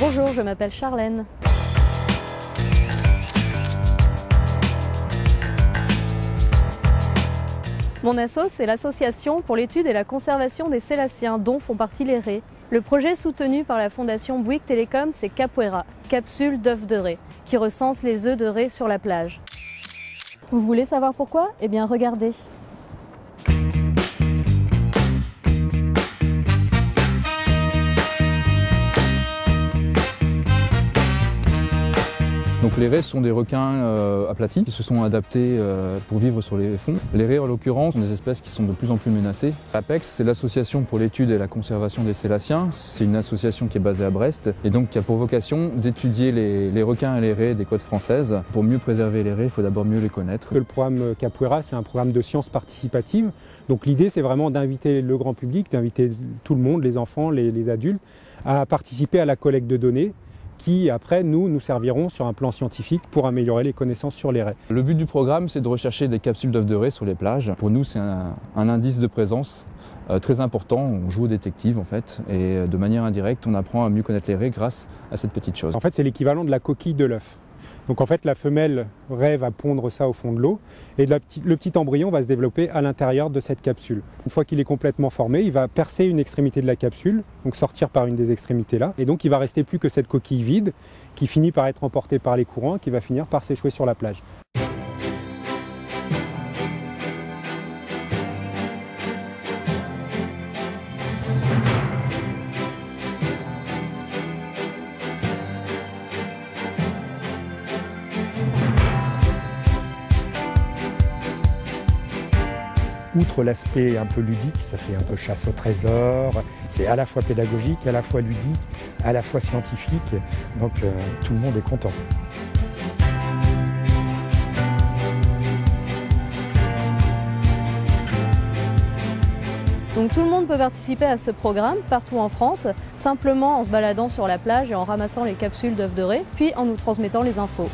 Bonjour, je m'appelle Charlène. Mon asso, c'est l'association pour l'étude et la conservation des sélaciens, dont font partie les raies. Le projet soutenu par la fondation Bouygues Télécom, c'est Capoeira, capsule d'œufs de raie, qui recense les œufs de raie sur la plage. Vous voulez savoir pourquoi? Eh bien, regardez. Donc les raies sont des requins aplatis qui se sont adaptés pour vivre sur les fonds. Les raies en l'occurrence sont des espèces qui sont de plus en plus menacées. Apex, c'est l'association pour l'étude et la conservation des sélaciens. C'est une association qui est basée à Brest et donc qui a pour vocation d'étudier les requins et les raies des côtes françaises. Pour mieux préserver les raies, il faut d'abord mieux les connaître. Le programme Capoeira, c'est un programme de sciences participatives. Donc l'idée, c'est vraiment d'inviter le grand public, d'inviter tout le monde, les enfants, les adultes, à participer à la collecte de données qui, après, nous serviront sur un plan scientifique pour améliorer les connaissances sur les raies. Le but du programme, c'est de rechercher des capsules d'œufs de raie sur les plages. Pour nous, c'est un indice de présence très important. On joue au détective, en fait, et de manière indirecte, on apprend à mieux connaître les raies grâce à cette petite chose. En fait, c'est l'équivalent de la coquille de l'œuf. Donc en fait, la femelle raie va pondre ça au fond de l'eau et le petit embryon va se développer à l'intérieur de cette capsule. Une fois qu'il est complètement formé, il va percer une extrémité de la capsule, donc sortir par une des extrémités là, et donc il va rester plus que cette coquille vide qui finit par être emportée par les courants et qui va finir par s'échouer sur la plage. Outre l'aspect un peu ludique, ça fait un peu chasse au trésor, c'est à la fois pédagogique, à la fois ludique, à la fois scientifique, donc tout le monde est content. Donc tout le monde peut participer à ce programme partout en France, simplement en se baladant sur la plage et en ramassant les capsules d'œufs de raie, puis en nous transmettant les infos.